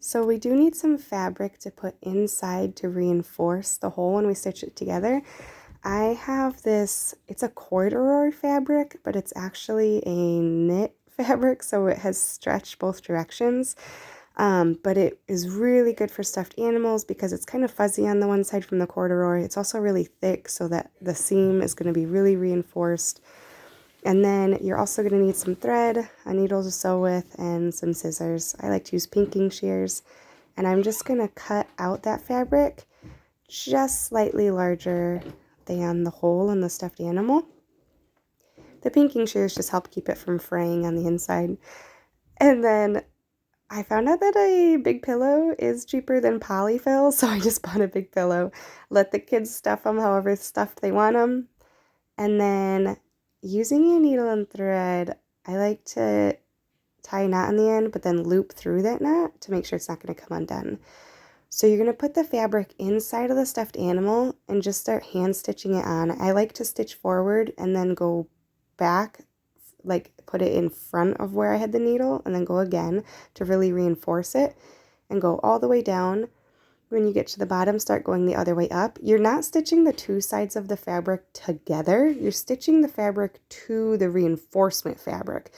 So we do need some fabric to put inside to reinforce the hole when we stitch it together. I have this, it's a corduroy fabric, but it's actually a knit fabric, so it has stretch both directions. But it is really good for stuffed animals because it's kind of fuzzy on the one side from the corduroy. It's also really thick so that the seam is going to be really reinforced. And then you're also going to need some thread, a needle to sew with, and some scissors. I like to use pinking shears. And I'm just going to cut out that fabric just slightly larger than the hole in the stuffed animal. The pinking shears just help keep it from fraying on the inside. And then I found out that a big pillow is cheaper than polyfill, so I just bought a big pillow. Let the kids stuff them however stuffed they want them. And then using a needle and thread, I like to tie a knot on the end, but then loop through that knot to make sure it's not going to come undone. So you're going to put the fabric inside of the stuffed animal and just start hand stitching it on. I like to stitch forward and then go back, like put it in front of where I had the needle and then go again to really reinforce it and go all the way down. When you get to the bottom, start going the other way up. You're not stitching the two sides of the fabric together. You're stitching the fabric to the reinforcement fabric.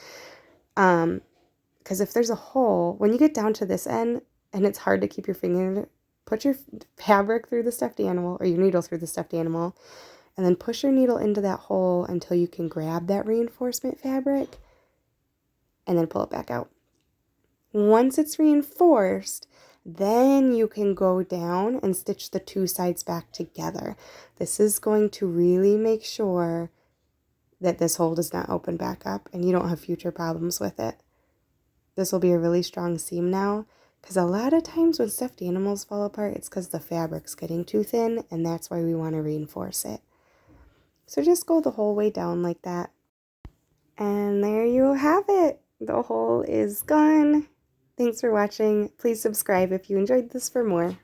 Because if there's a hole, when you get down to this end and it's hard to keep your finger, put your fabric through the stuffed animal or your needle through the stuffed animal and then push your needle into that hole until you can grab that reinforcement fabric and then pull it back out. Once it's reinforced, then you can go down and stitch the two sides back together. This is going to really make sure that this hole does not open back up and you don't have future problems with it. This will be a really strong seam now, because a lot of times when stuffed animals fall apart, it's because the fabric's getting too thin, and that's why we want to reinforce it. So just go the whole way down like that. And there you have it. The hole is gone. Thanks for watching. Please subscribe if you enjoyed this for more.